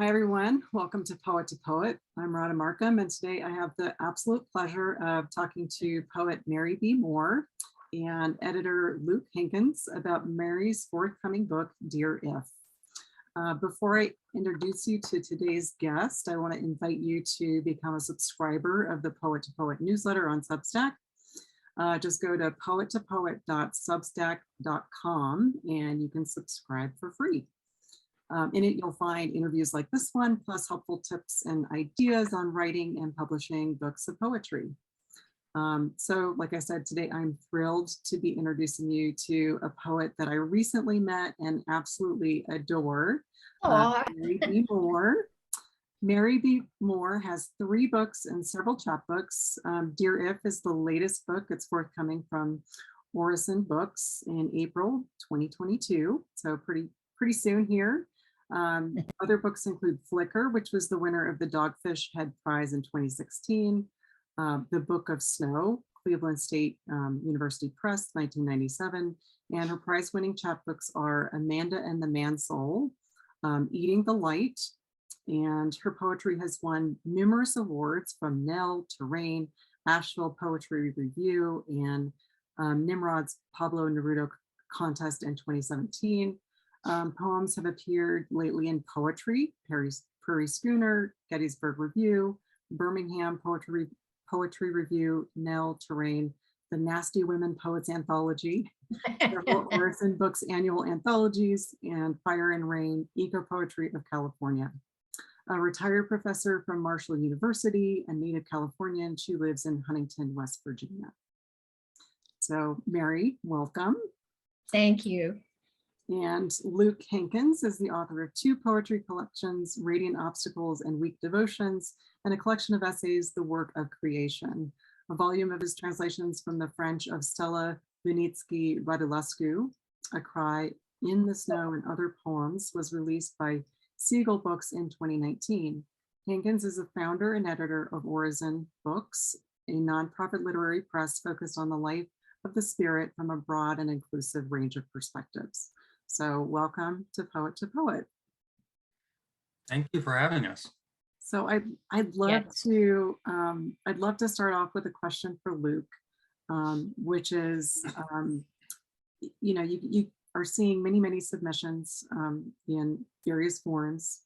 Hi, everyone. Welcome to Poet. I'm Radha Marcum, and today I have the absolute pleasure of talking to poet Mary B. Moore and editor Luke Hankins about Mary's forthcoming book, Dear If. Before I introduce you to today's guest, I want to invite you to become a subscriber of the Poet newsletter on Substack. Just go to poettopoet.substack.com and you can subscribe for free. In it, you'll find interviews like this one, plus helpful tips and ideas on writing and publishing books of poetry. So like I said, today I'm thrilled to be introducing you to a poet that I recently met and absolutely adore, Mary B. Moore. Mary B. Moore has 3 books and several chapbooks. Dear If is the latest book. It's forthcoming from Orison Books in April 2022, so pretty soon here. Other books include Flicker, which was the winner of the Dogfish Head Prize in 2016, The Book of Snow, Cleveland State University Press, 1997, and her prize-winning chapbooks are Amanda and the Man Soul, Eating the Light, and her poetry has won numerous awards from Nell, Terrain, Asheville Poetry Review, and Nimrod's Pablo Neruda contest in 2017. Poems have appeared lately in Poetry, Prairie Schooner, Gettysburg Review, Birmingham Poetry Review, Nell, Terrain, the Nasty Women Poets Anthology, several Orison Books annual anthologies, and Fire and Rain, Eco Poetry of California. A retired professor from Marshall University, a native Californian, she lives in Huntington, West Virginia. So Mary, welcome. Thank you. And Luke Hankins is the author of 2 poetry collections, Radiant Obstacles and Weak Devotions, and a collection of essays, The Work of Creation. A volume of his translations from the French of Stella Bunitsky-Radulescu, A Cry in the Snow and Other Poems, was released by Siegel Books in 2019. Hankins is a founder and editor of Orison Books, a nonprofit literary press focused on the life of the spirit from a broad and inclusive range of perspectives. So welcome to Poet. Thank you for having us. So I'd love to start off with a question for Luke, which is, you are seeing many submissions in various forms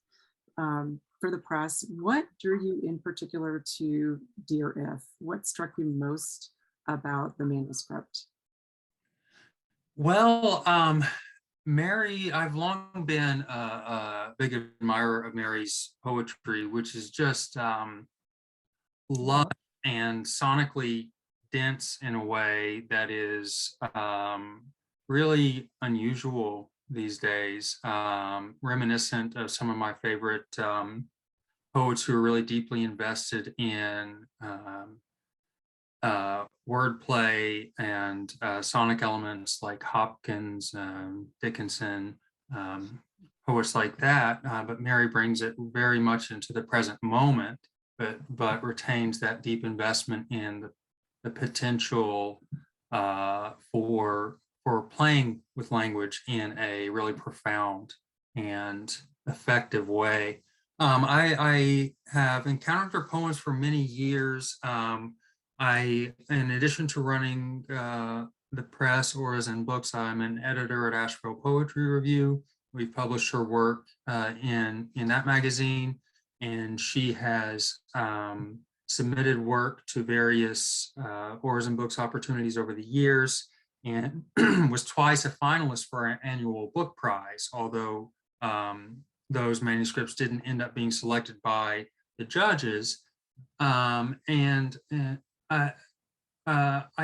for the press. What drew you in particular to Dear If? What struck you most about the manuscript? Well, Mary, I've long been a big admirer of Mary's poetry, which is just lush and sonically dense in a way that is really unusual these days, reminiscent of some of my favorite poets who are really deeply invested in wordplay and sonic elements like Hopkins, Dickinson, poets like that. But Mary brings it very much into the present moment, but retains that deep investment in the potential for playing with language in a really profound and effective way. I have encountered her poems for many years. In addition to running the press Orison Books, I'm an editor at Asheville Poetry Review. We've published her work in that magazine, and she has submitted work to various Orison Books opportunities over the years, and was twice a finalist for an annual book prize, although those manuscripts didn't end up being selected by the judges. I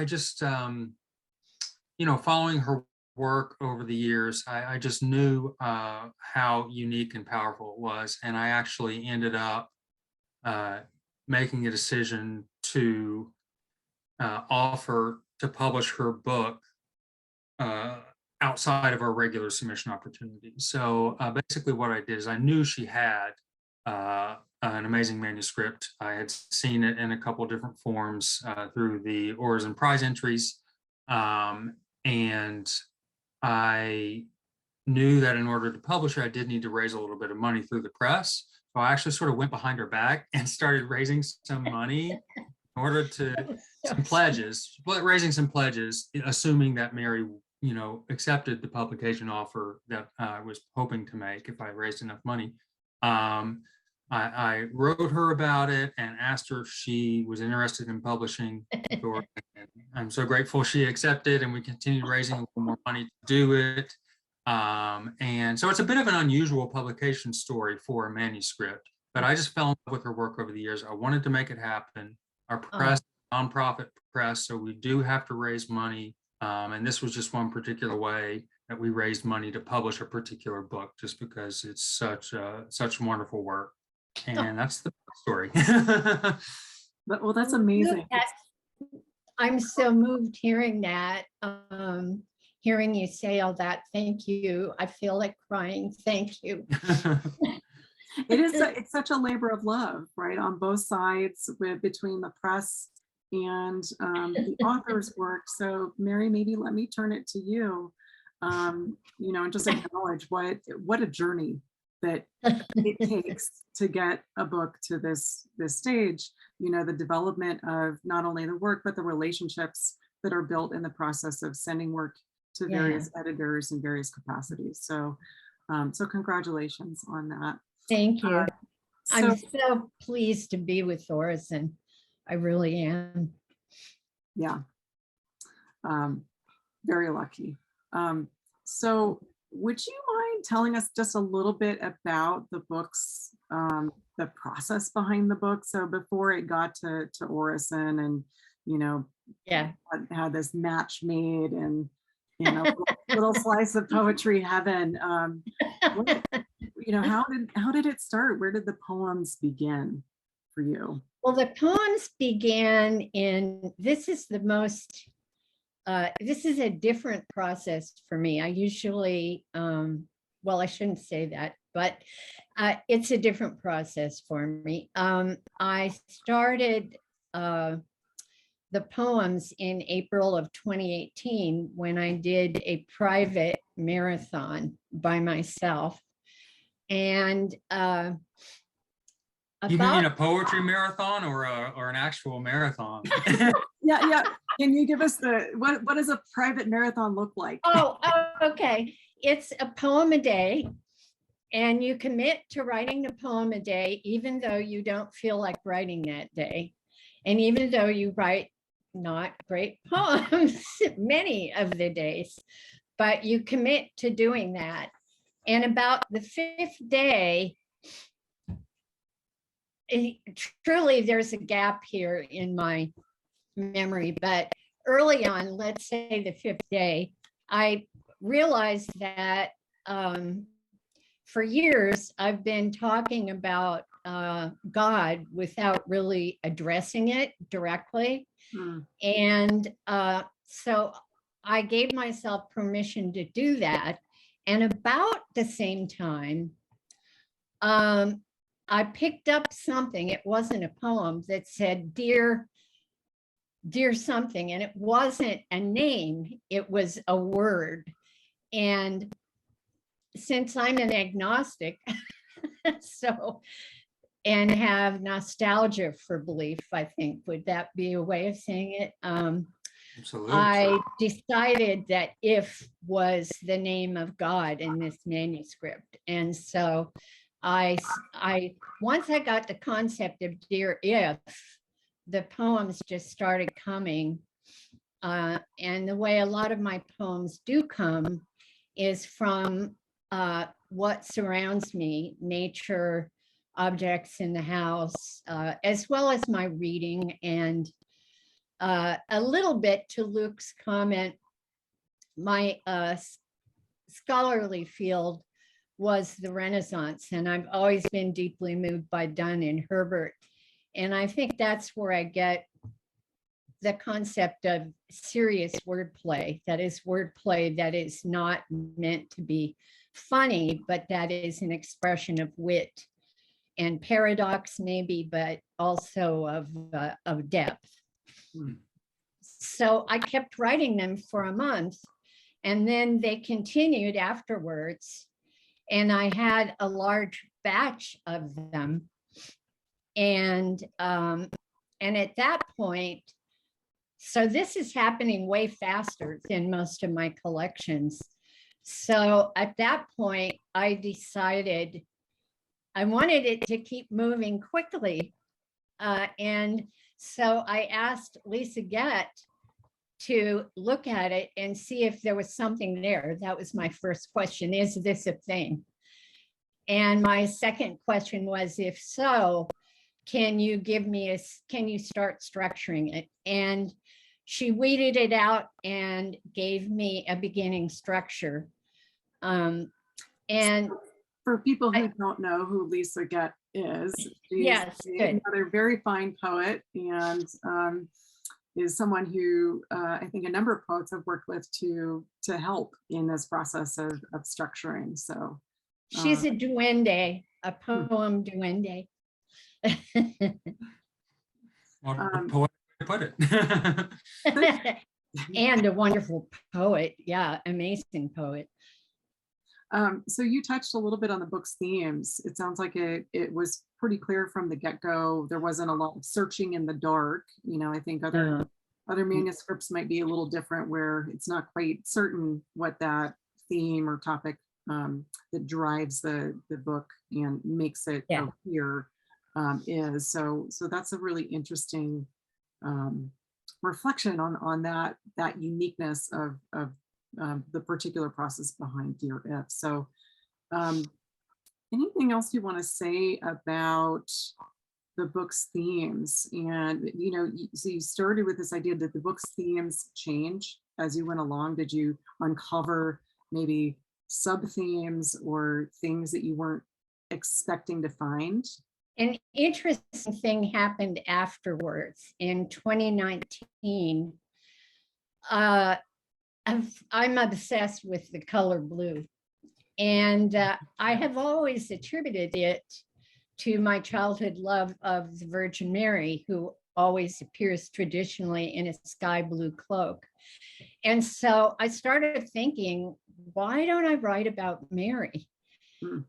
just, following her work over the years, I just knew how unique and powerful it was. And I actually ended up making a decision to offer to publish her book outside of our regular submission opportunities. So basically what I did is I knew she had an amazing manuscript. I had seen it in a couple of different forms through the Orison Prize entries. And I knew that in order to publish it, I did need to raise a little bit of money through the press. So I actually sort of went behind her back and started raising some money in order to some pledges, but raising some pledges, assuming that Mary, accepted the publication offer that I was hoping to make if I raised enough money. I wrote her about it and asked her if she was interested in publishing. I'm so grateful she accepted, and we continued raising a little more money to do it. And so it's a bit of an unusual publication story for a manuscript, but I just fell in love with her work over the years. I wanted to make it happen. Our press, nonprofit press, so we do have to raise money. And this was just one particular way that we raised money to publish a particular book, just because it's such wonderful work. And that's the story. Well, that's amazing. I'm so moved hearing that. Hearing you say all that. Thank you. I feel like crying. Thank you. It's such a labor of love, right? On both sides, between the press and the author's work. So Mary, maybe let me turn it to you, and just acknowledge what a journey that it takes to get a book to this stage. The development of not only the work, but the relationships that are built in the process of sending work to various editors in various capacities. So congratulations on that. Thank you. I'm so pleased to be with Orison. I really am. Yeah, very lucky. So would you mind telling us just a little bit about the book's, the process behind the book? So before it got to Orison and, had this match made and, little slice of poetry heaven. How did it start? Where did the poems begin for you? Well, the poems began this is a different process for me. I usually, I shouldn't say that, but it's a different process for me. I started the poems in April of 2018 when I did a private marathon by myself. And you mean a poetry marathon or an actual marathon? Yeah. Can you give us what does a private marathon look like? Okay. It's a poem a day, and you commit to writing a poem a day, even though you don't feel like writing that day. And even though you write not great poems many of the days, but you commit to doing that. And about the 5th day, truly there's a gap here in my memory, but early on, let's say the 5th day, I realized that for years I've been talking about God without really addressing it directly. And so I gave myself permission to do that. And about the same time, I picked up something. It wasn't a poem that said, dear something, and it wasn't a name, it was a word. And since I'm an agnostic, and have nostalgia for belief, I think, would that be a way of saying it? Absolutely. I decided that if was the name of God in this manuscript. And so once I got the concept of dear if, the poems just started coming. And the way a lot of my poems do come is from what surrounds me, nature, objects in the house, as well as my reading, and a little bit to Luke's comment. My scholarly field was the Renaissance, and I've always been deeply moved by Donne and Herbert. And I think that's where I get the concept of serious wordplay, that is wordplay that is not meant to be funny, but that is an expression of wit and paradox maybe, but also of depth. So I kept writing them for a month, And then they continued afterwards. And I had a large batch of them. And at that point, so this is happening way faster than most of my collections. So at that point, I decided I wanted it to keep moving quickly. And so I asked Lisa Gett to look at it and see if there was something there. That was my first question. Is this a thing? And my second question was, if so, can you start structuring it? And she weeded it out and gave me a beginning structure. And for people who don't know who Lisa Gett is, she's yes, good. another very fine poet, and is someone who I think a number of poets have worked with to help in this process of structuring. So she's a duende, a poem duende. Poet put it. And a wonderful poet. Yeah, amazing poet. So you touched a little bit on the book's themes. It sounds like it was pretty clear from the get-go. There wasn't a lot of searching in the dark. I think other manuscripts might be a little different, where it's not quite certain what that theme or topic that drives the book and makes it clear is. So that's a really interesting reflection on that uniqueness of the particular process behind Dear If. So anything else you want to say about the book's themes? And so you started with this idea that the book's themes change as you went along. Did you uncover maybe sub-themes or things that you weren't expecting to find? An interesting thing happened afterwards. In 2019, I'm obsessed with the color blue. And I have always attributed it to my childhood love of the Virgin Mary, who always appears traditionally in a sky blue cloak. And so I started thinking, why don't I write about Mary?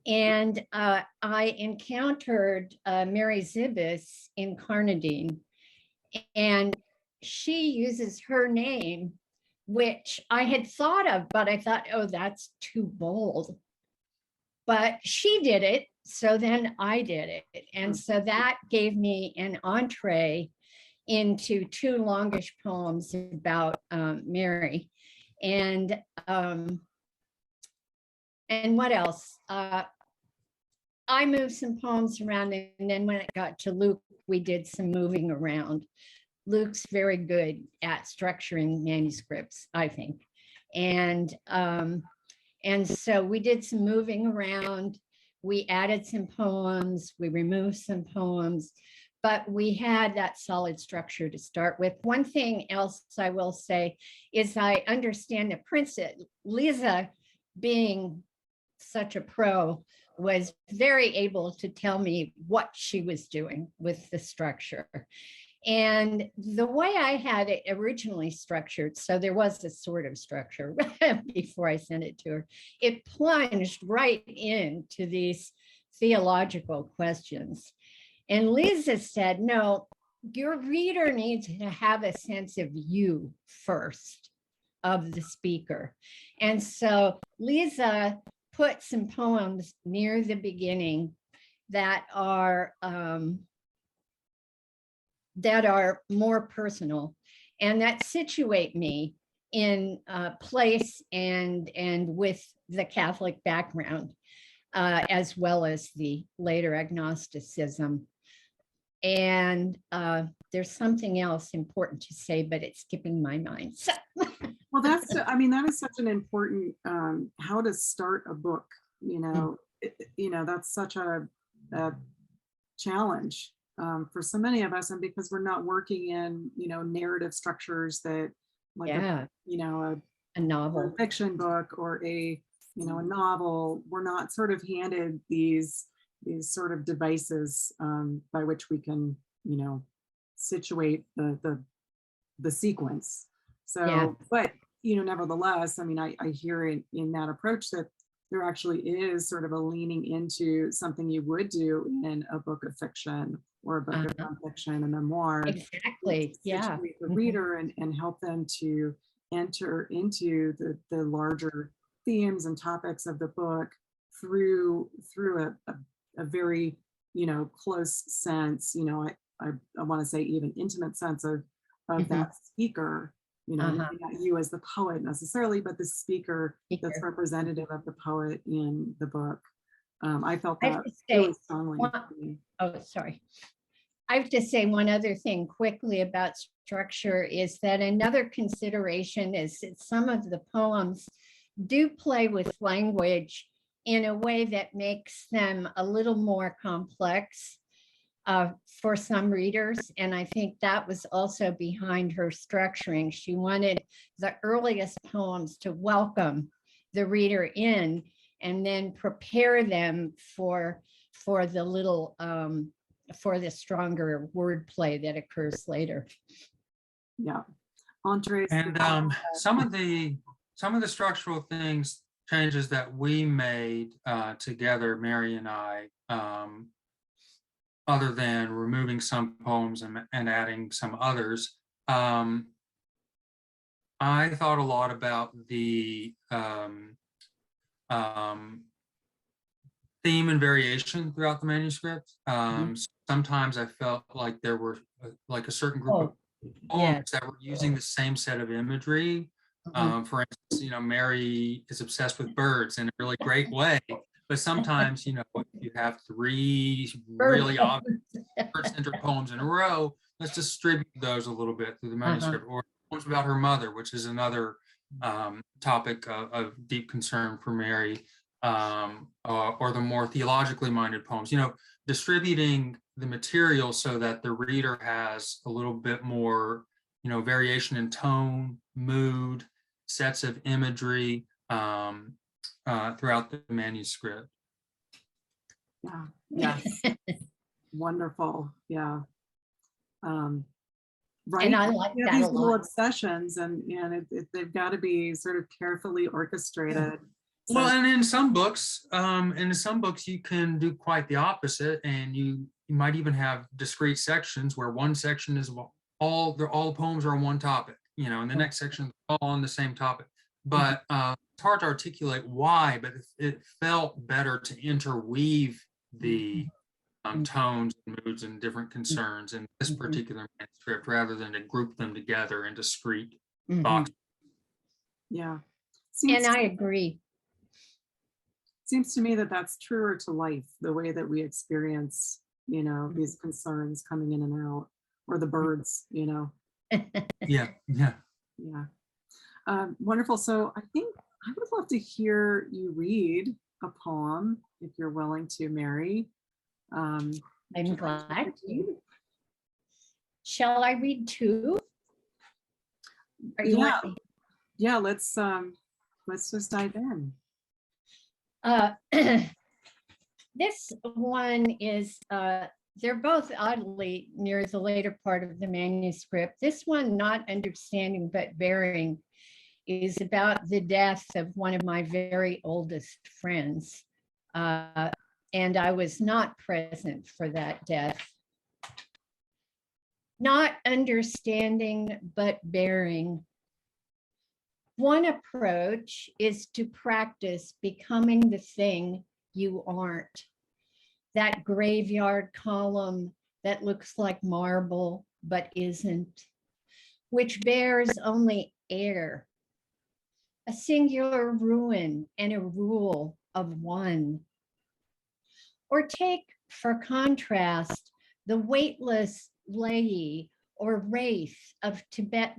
And I encountered Mary Zibis in Carnadine, and she uses her name, which I had thought of, but I thought, oh, that's too bold. But she did it, so then I did it. And so that gave me an entree into two longish poems about Mary. And what else? I moved some poems around, and then when it got to Luke, we did some moving around. Luke's very good at structuring manuscripts, I think. And so we did some moving around. We added some poems, we removed some poems, but we had that solid structure to start with. One thing else I will say is I understand the princess, Lisa, being such a pro, was very able to tell me what she was doing with the structure. And the way I had it originally structured, so there was a sort of structure before I sent it to her, it plunged right into these theological questions. And Lisa said, no, your reader needs to have a sense of you first, of the speaker. And so Lisa put some poems near the beginning that are more personal and that situate me in place and with the Catholic background, as well as the later agnosticism. And there's something else important to say, but it's skipping my mind. So. Well, that is such an important, how to start a book, that's such a challenge for so many of us, and because we're not working in, narrative structures that like a novel, fiction book or a novel, we're not sort of handed these sort of devices by which we can, situate the sequence. So, but nevertheless, I mean, I hear in that approach that there actually is sort of a leaning into something you would do in a book of fiction or a book of nonfiction, a memoir. Exactly. Yeah. Situate the reader and help them to enter into the larger themes and topics of the book through a very, close sense, I want to say even intimate sense of that speaker, maybe not you as the poet necessarily, but the speaker that's representative of the poet in the book. I felt that really strongly. Sorry. I have to say one other thing quickly about structure is that another consideration is that some of the poems do play with language in a way that makes them a little more complex for some readers. And I think that was also behind her structuring. She wanted the earliest poems to welcome the reader in and then prepare them for the little, for the stronger wordplay that occurs later. Yeah. Andres. And some of the structural changes that we made together, Mary and I, other than removing some poems and adding some others, I thought a lot about the theme and variation throughout the manuscript. Sometimes I felt like there were like a certain group of poems that were using the same set of imagery. For instance, Mary is obsessed with birds in a really great way, but sometimes, if you have 3 really obvious bird-centered poems in a row, let's distribute those a little bit through the manuscript. Or poems about her mother, which is another topic of deep concern for Mary, or the more theologically minded poems, distributing the material so that the reader has a little bit more, variation in tone, mood, sets of imagery throughout the manuscript. Yeah. Yes. Wonderful. Yeah. Right. And I like that these a little lot. obsessions, and they've got to be sort of carefully orchestrated. Well, and in some books, you can do quite the opposite, and you might even have discrete sections where one section is all the poems are on one topic, and the next section is all on the same topic. But it's hard to articulate why, but it felt better to interweave the tones and moods and different concerns in this particular manuscript rather than to group them together in discrete boxes. Yeah. And I agree. Seems to me that that's truer to life, the way that we experience, these concerns coming in and out, or the birds, Yeah. Wonderful. So I think I would love to hear you read a poem, if you're willing to, Mary. I'm glad to. Shall I read 2? Yeah, let's just dive in. This one is, they're both oddly near the later part of the manuscript. This one, Not Understanding But Bearing, is about the death of one of my very oldest friends. And I was not present for that death. Not understanding but bearing. One approach is to practice becoming the thing you aren't. That graveyard column that looks like marble but isn't, which bears only air. A singular ruin and a rule of one. Or take, for contrast, the weightless lei or wraith of Tibetan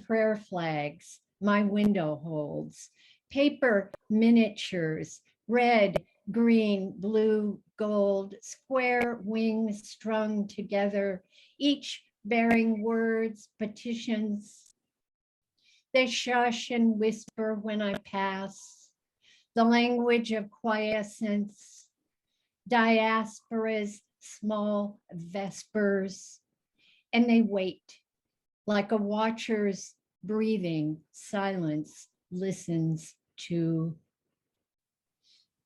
prayer flags my window holds, paper miniatures, red, green, blue, gold, square wings strung together, each bearing words, petitions. They shush and whisper when I pass, the language of quiescence, diaspora's small vespers, and they wait like a watcher's breathing, silence listens to.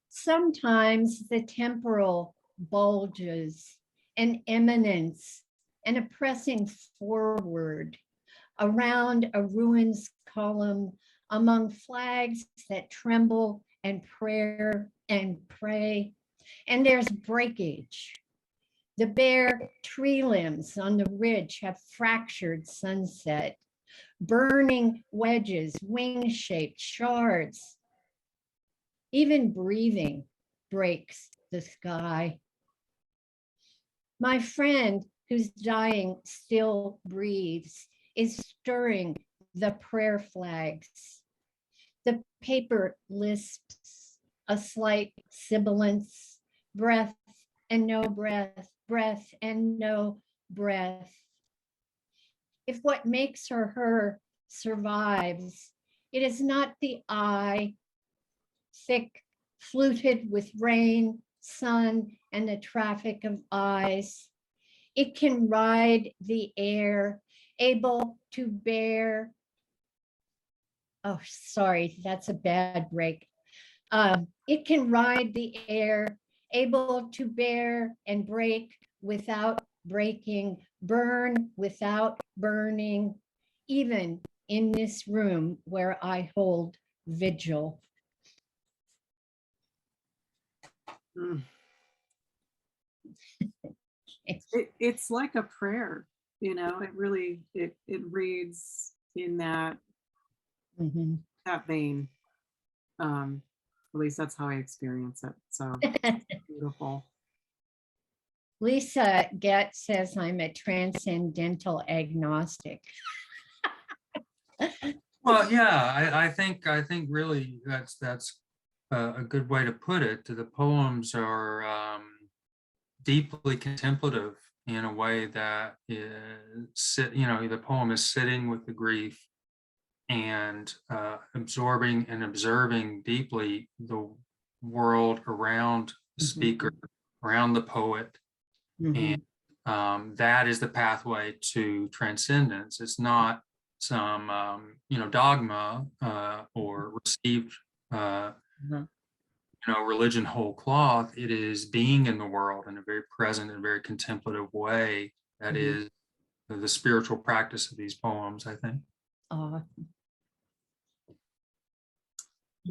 Sometimes the temporal bulges, an eminence, and a pressing forward around a ruins column among flags that tremble and pray. And there's breakage. The bare tree limbs on the ridge have fractured sunset, burning wedges, wing-shaped shards. Even breathing breaks the sky. My friend who's dying still breathes, is stirring the prayer flags. The paper lisps a slight sibilance, breath and no breath, breath and no breath. If what makes her survives, it is not the eye, thick, fluted with rain, sun, and the traffic of eyes. It can ride the air, able to bear. Oh, sorry, that's a bad break. It can ride the air, able to bear and break without breaking, burn without burning, even in this room where I hold vigil. Mm. It's like a prayer, you know, it really, it reads in that, that vein. At least that's how I experience it. So beautiful. Lisa Getz says I'm a transcendental agnostic. Well, yeah, I think really that's a good way to put it. The poems are deeply contemplative in a way that the poem is sitting with the grief and absorbing and observing deeply the world around the speaker, around the poet. And that is the pathway to transcendence. It's not some dogma or received religion whole cloth. It is being in the world in a very present and very contemplative way. That is the spiritual practice of these poems, I think.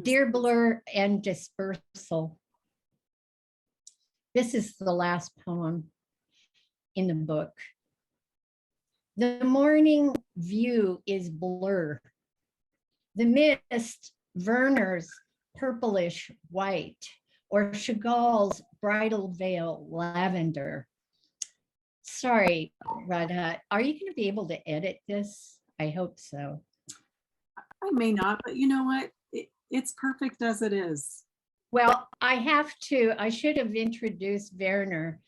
Dear Blur and Dispersal. This is the last poem in the book. The morning view is blur. The mist, Werner's purplish white, or Chagall's bridal veil lavender. Sorry, Radha, are you going to be able to edit this? I hope so. I may not, but you know what? It's perfect as it is. Well, I should have introduced Werner.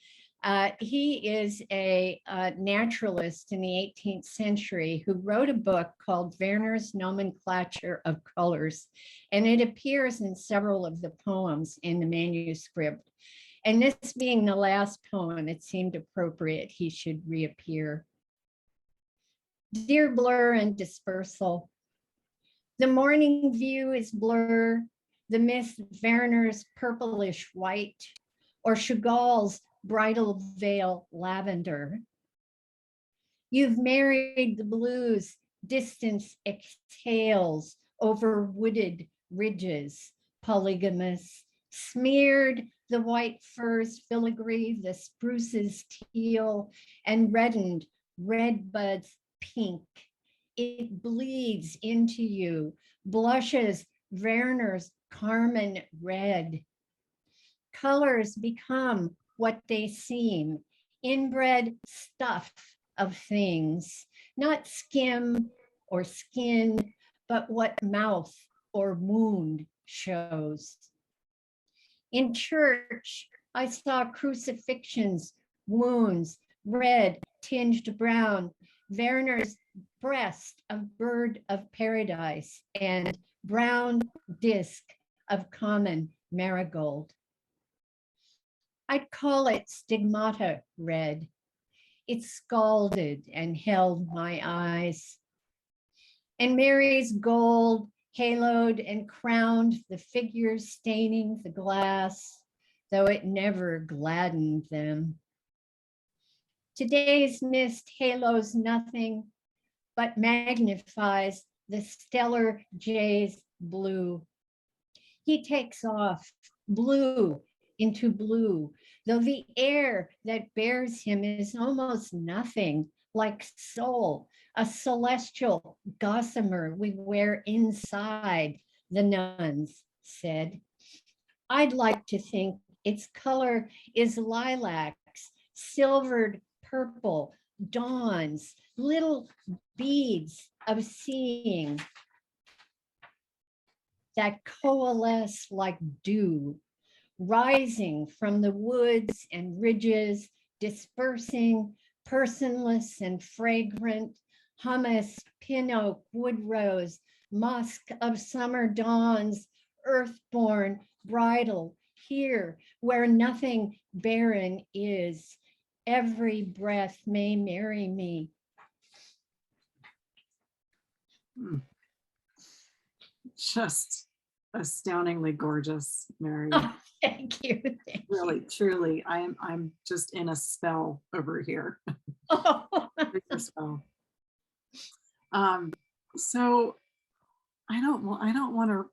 He is a naturalist in the 18th century who wrote a book called Werner's Nomenclature of Colors, and it appears in several of the poems in the manuscript. And this being the last poem, it seemed appropriate he should reappear. Dear Blur and Dispersal. The morning view is blur, the mist Werner's purplish white, or Chagall's bridal veil lavender. You've married the blues, distance exhales over wooded ridges, polygamous, smeared the white firs filigree, the spruces teal, and reddened red buds pink. It bleeds into you, blushes Werner's carmine red. Colors become what they seem, inbred stuff of things, not skim or skin, but what mouth or wound shows. In church, I saw crucifixions, wounds, red tinged brown, Werner's breast of bird of paradise, and brown disc of common marigold. I'd call it stigmata red. It scalded and held my eyes. And Mary's gold haloed and crowned the figures staining the glass, though it never gladdened them. Today's mist halos nothing, but magnifies the stellar jay's blue. He takes off blue into blue, though the air that bears him is almost nothing, like soul, a celestial gossamer we wear inside, the nuns said. I'd like to think its color is lilacs, silvered purple, dawns, little beads of seeing that coalesce like dew, rising from the woods and ridges, dispersing, personless and fragrant, hummus, pin oak, wood rose, musk of summer dawns, earthborn, bridal, here where nothing barren is. Every breath may marry me. Just astoundingly gorgeous, Mary. Oh, thank you. Thank Really, truly, I'm just in a spell over here. Oh. A spell. So I don't want to,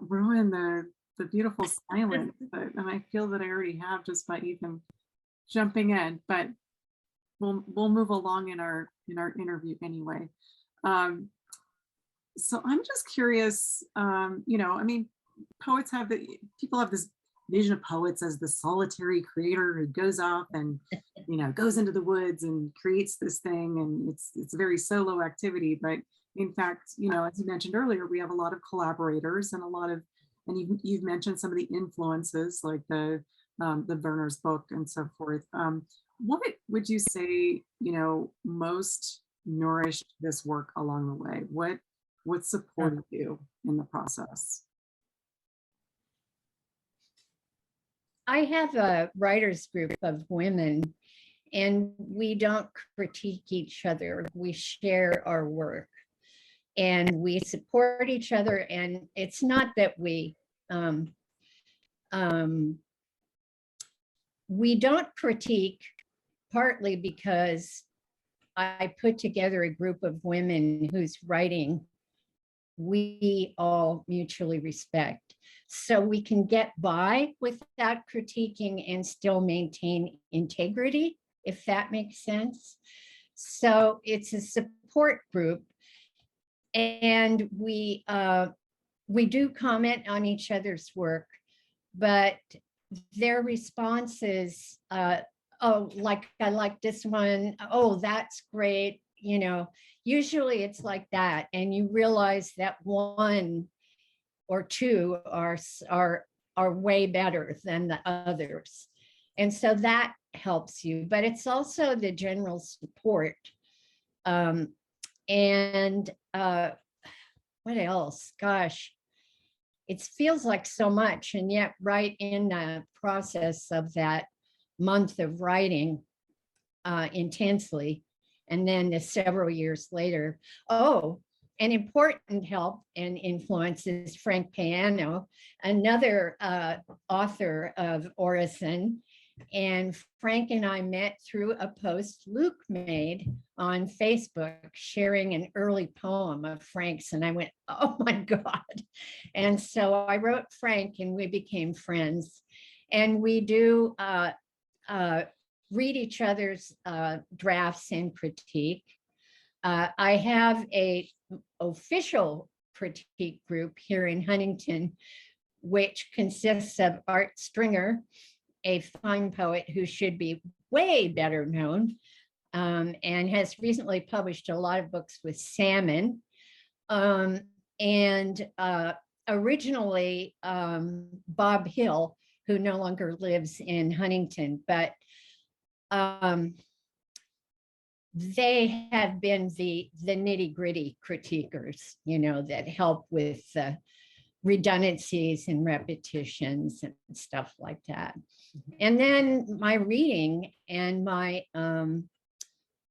ruin the beautiful silence, and I feel that I already have just by even jumping in, but we'll move along in our interview anyway. So I'm just curious, people have this vision of poets as the solitary creator who goes off and, goes into the woods and creates this thing, and it's a very solo activity. But in fact, as you mentioned earlier, we have a lot of collaborators and you've mentioned some of the influences like the Werner's book and so forth. What would you say, most nourished this work along the way? What supported you in the process? I have a writers group of women, and we don't critique each other. We share our work and we support each other. And it's not that we don't critique, partly because I put together a group of women whose writing we all mutually respect. So we can get by without critiquing and still maintain integrity, if that makes sense. So it's a support group, and we do comment on each other's work, but their responses, oh, like I like this one, oh, that's great, usually it's like that, and you realize that one or two are way better than the others, and so that helps you. But it's also the general support, and what else? Gosh, it feels like so much, and yet right in the process of that month of writing intensely, and then the several years later. Oh, an important help and influence is Frank Piano, another author of Orison. And Frank and I met through a post Luke made on Facebook sharing an early poem of Frank's. And I went, oh my God. And so I wrote Frank and we became friends. And we do read each other's drafts and critique. I have a official critique group here in Huntington, which consists of Art Stringer, a fine poet who should be way better known, and has recently published a lot of books with Salmon. And originally Bob Hill, who no longer lives in Huntington, but they have been the nitty-gritty critiquers, that help with redundancies and repetitions and stuff like that. And then my reading and my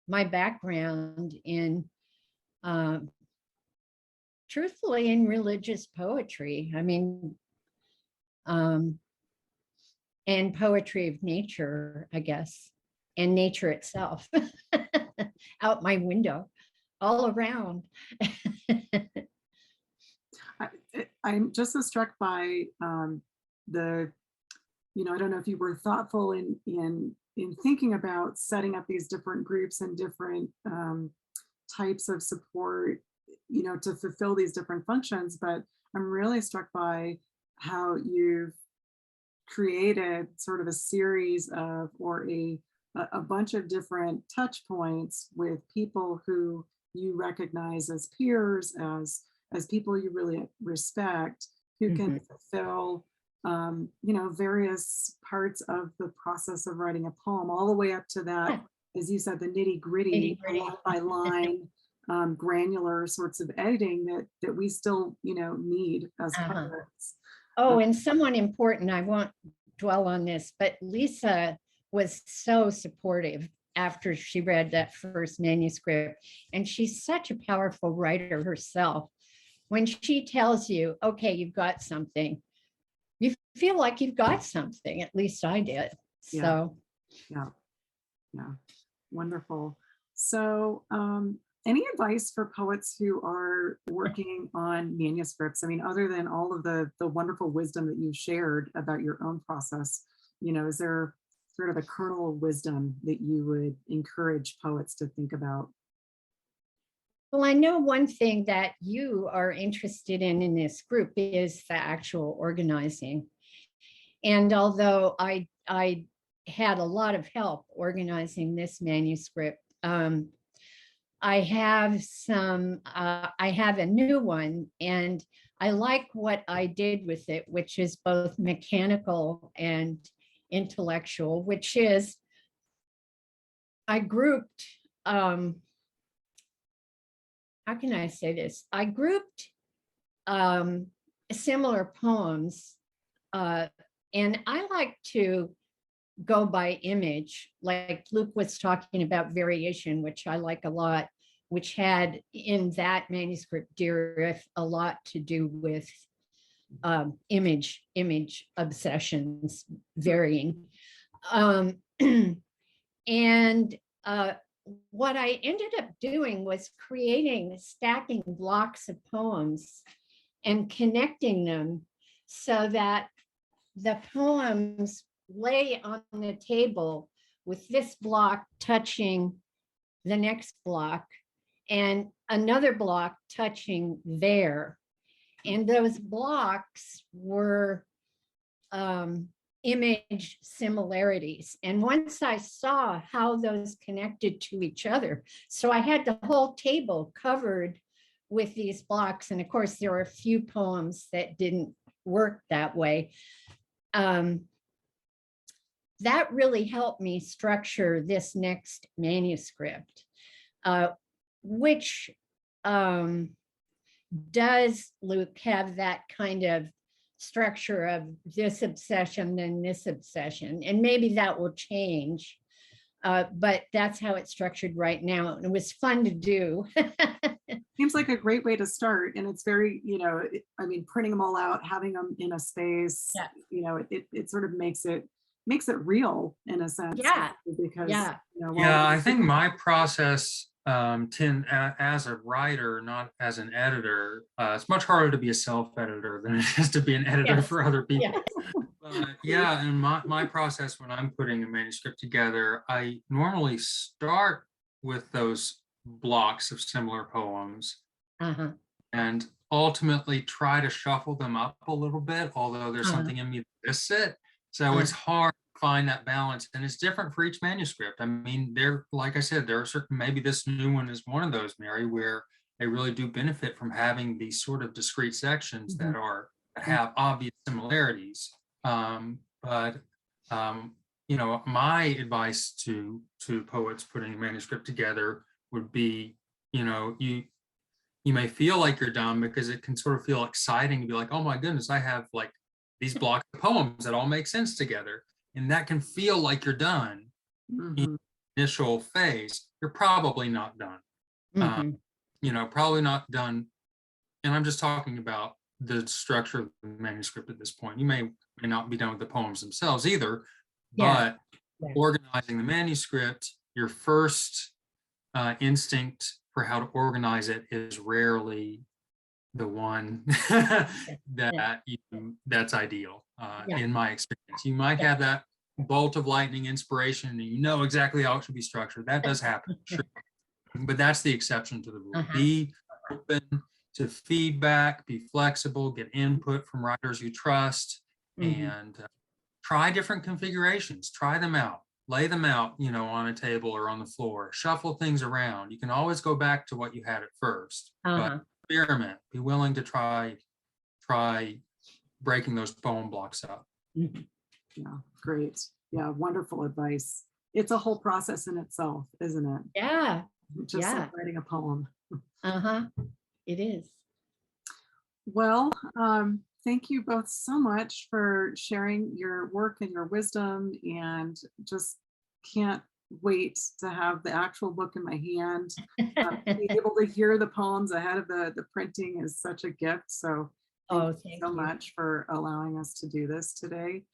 my background in truthfully, in religious poetry. I mean, and poetry of nature, I guess, and nature itself out my window, all around. I'm just so struck by the, I don't know if you were thoughtful in thinking about setting up these different groups and different types of support, to fulfill these different functions, but I'm really struck by how you've created sort of a series of, or a bunch of different touch points with people who you recognize as peers, as people you really respect, who can fulfill various parts of the process of writing a poem, all the way up to that, as you said, the nitty gritty, line by line, granular sorts of editing that we still, need as poets. Oh, and someone important, I won't dwell on this, but Lisa was so supportive after she read that first manuscript. And she's such a powerful writer herself. When she tells you, okay, you've got something, you feel like you've got something. At least I did. So yeah. Wonderful. So any advice for poets who are working on manuscripts? I mean, other than all of the wonderful wisdom that you shared about your own process, is there sort of a kernel of wisdom that you would encourage poets to think about? well, I know one thing that you are interested in this group is the actual organizing. And although I had a lot of help organizing this manuscript, I have a new one, and I like what I did with it, which is both mechanical and intellectual, which is I grouped, how can I say this? I grouped similar poems, and I like to go by image, like Luke was talking about variation, which I like a lot, which had in that manuscript, Dear, a lot to do with image obsessions varying. And what I ended up doing was stacking blocks of poems and connecting them so that the poems lay on the table with this block touching the next block and another block touching there. And those blocks were image similarities. And once I saw how those connected to each other, so I had the whole table covered with these blocks. And of course, there were a few poems that didn't work that way. That really helped me structure this next manuscript, which does, Luke, have that kind of structure of this obsession, then this obsession, and maybe that will change, but that's how it's structured right now. And it was fun to do. Seems like a great way to start, and it's very, I mean, printing them all out, having them in a space, it sort of makes it real in a sense. Because I think my process as a writer, not as an editor, it's much harder to be a self-editor than it is to be an editor for other people. And my process when I'm putting a manuscript together, I normally start with those blocks of similar poems and ultimately try to shuffle them up a little bit, although there's something in me that miss it. So it's hard to find that balance, and it's different for each manuscript. I mean, like I said, there are certain, maybe this new one is one of those, Mary, where they really do benefit from having these sort of discrete sections that have obvious similarities. But my advice to poets putting a manuscript together would be, you may feel like you're done because it can sort of feel exciting to be like, oh my goodness, I have like these blocks of poems that all make sense together. And that can feel like you're done in the initial phase. You're probably not done. Probably not done and I'm just talking about the structure of the manuscript at this point. You may not be done with the poems themselves either, Yeah. but Yeah. organizing the manuscript, your first instinct for how to organize it is rarely the one that's ideal in my experience. You might have that bolt of lightning inspiration and you know exactly how it should be structured. That does happen, sure. But that's the exception to the rule. Be open to feedback, be flexible, get input from writers you trust, and try different configurations, try them out, lay them out, you know, on a table or on the floor, shuffle things around. You can always go back to what you had at first, but experiment, be willing to try breaking those poem blocks up. Yeah, great. Yeah, wonderful advice. It's a whole process in itself, isn't it? Yeah. Just like writing a poem. It is. Well, thank you both so much for sharing your work and your wisdom, and just can't wait to have the actual book in my hand. Being able to hear the poems ahead of the printing is such a gift. So thank you so much for allowing us to do this today.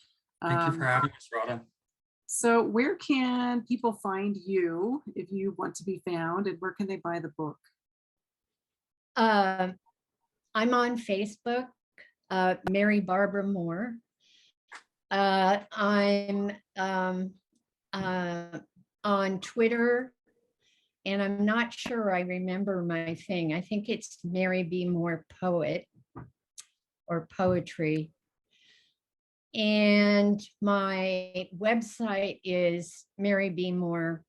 Thank you for having us, Radha. So where can people find you if you want to be found, and where can they buy the book? I'm on Facebook, Mary Barbara Moore. I'm on Twitter, and I'm not sure I remember my thing. I think it's Mary B. Moore Poet or Poetry. And my website is Mary B. Moore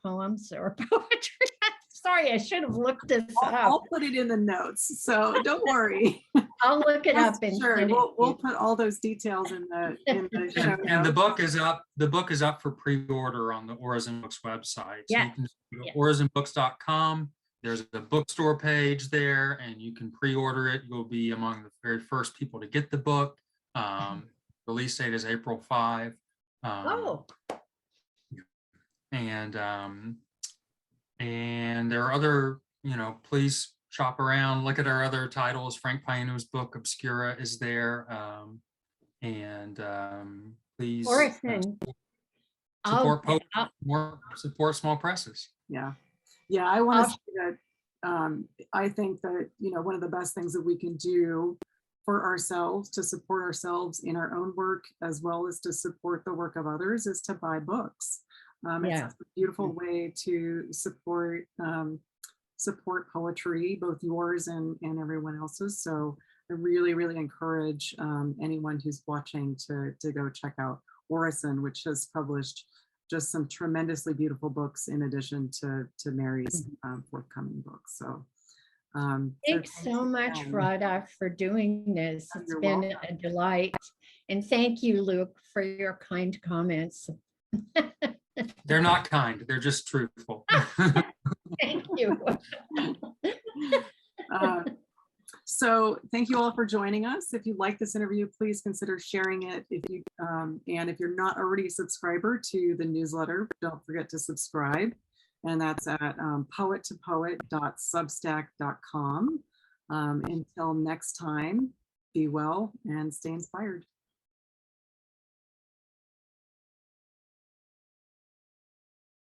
Poems or Poetry. Sorry, I should have looked this up. I'll put it in the notes, so don't worry. I'll look it up and sure. We'll put all those details in the show notes. And the book is up. The book is up for pre-order on the Orison Books website. So you can go to orisonbooks.com. There's a bookstore page there, and you can pre-order it. You'll be among the very first people to get the book. Release date is April 5. And there are other, you know, please shop around, look at our other titles. Frank Painu's book Obscura is there. Please Orison. Support small presses. Yeah. I want to say that I think that, you know, one of the best things that we can do for ourselves to support ourselves in our own work, as well as to support the work of others, is to buy books. It's a beautiful way to support poetry, both yours and everyone else's. So I really, really encourage anyone who's watching to go check out Orison, which has published just some tremendously beautiful books in addition to Mary's forthcoming books. So thanks so much, Radha, for doing this. It's been a delight. And thank you, Luke, for your kind comments. They're not kind, they're just truthful. Thank you. So thank you all for joining us. If you like this interview, please consider sharing it. And if you're not already a subscriber to the newsletter, don't forget to subscribe. And that's at poettopoet.substack.com. Until next time, be well and stay inspired.